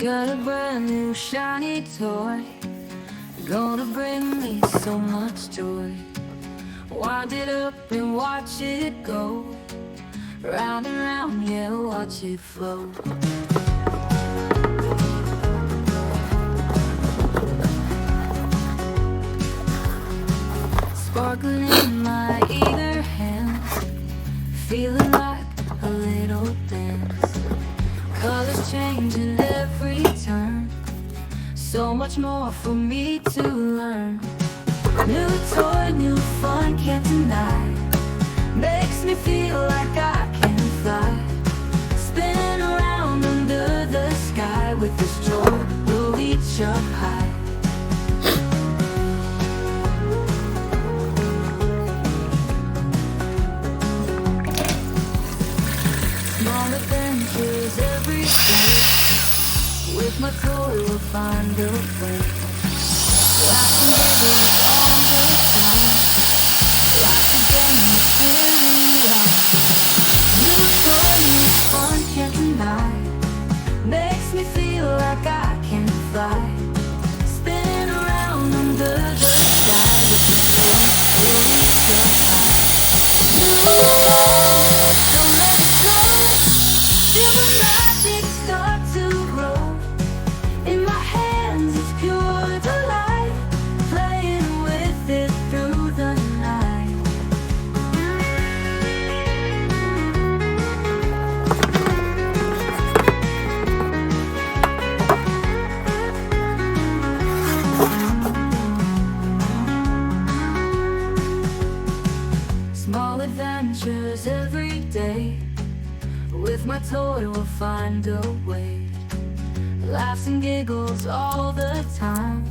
Got a brand new shiny toy, gonna bring me so much joy. Wind it up and watch it go, round and round, yeah, watch it flow. Sparkling in my eager hands, feeling like a little dance. Colors changing every turn, so much more for me to learn. New toy, new fun, can't deny. Makes me feel like I can fly. Spin around under the sky with this joy, we'll reach up high. Small adventures every day, with my toy we'll find a way. Laughing giggles all the time, like a game of silly ride. New toy, new fun, can't deny. Makes me feel like I can fly. Spin around under the sky with the joy, we'll reach up high. New toy, don't let it go. Feel the magic start to grow. In my hands it's pure delight, playing with it through the night. Small adventures every day, with my toy we'll find a way. Laughs and giggles all the time,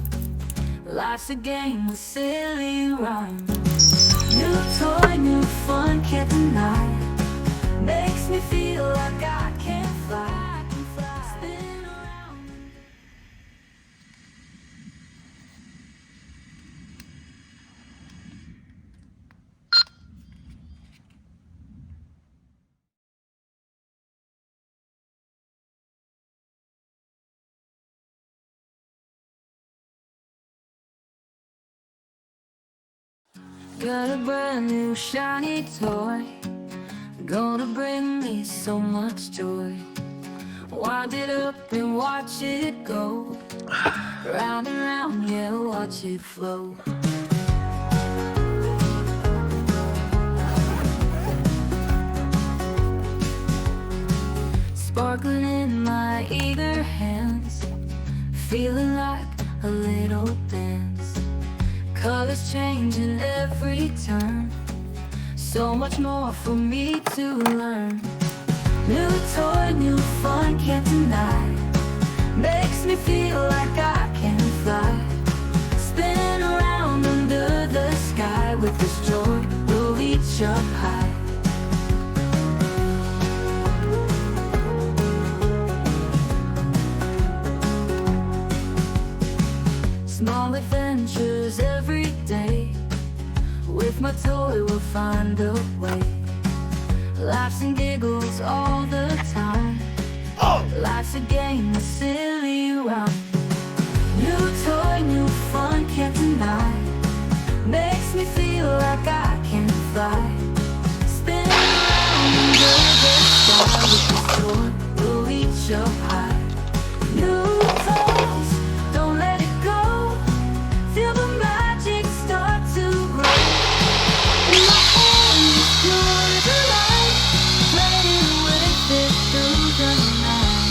life's a game with silly rhyme. New toy, new fun, can't deny. Makes me feel like I can fly, spin around. Got a brand new shiny toy, gonna bring me so much joy. Wind it up and watch it go, round and round, yeah, watch it flow. Sparkling in my eager hands, feeling like a little dance. Colors changing every turn, so much more for me to learn. New toy, new fun, can't deny. Makes me feel like I can fly. Spin around under the sky with this joy, we'll reach up high. Small adventures every day, with my toy we'll find a way. Laughs and giggles all the time, life's a game of silly rhyme. New toy, new fun, can't deny. Makes me feel like I can fly. Spin around under the sky with this joy, we'll reach up high. New toys, don't let it go. Feel the magic start to grow. In my hands it's pure delight, playing with it through the night.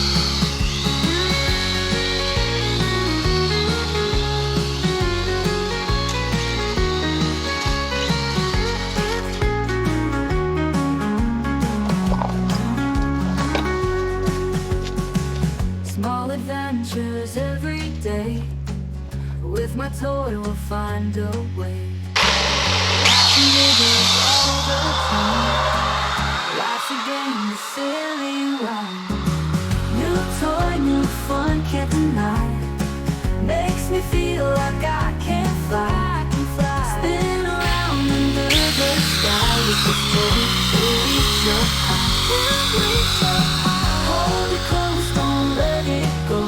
Small adventures every day, with my toy we'll find a way. Laughs and giggles all the time, life's a game of silly rhyme. New toy, new fun, can't deny. Makes me feel like I can fly, spin around under the sky with this toy, we'll reach up high, we'll reach up high. Hold it close, don't let it go.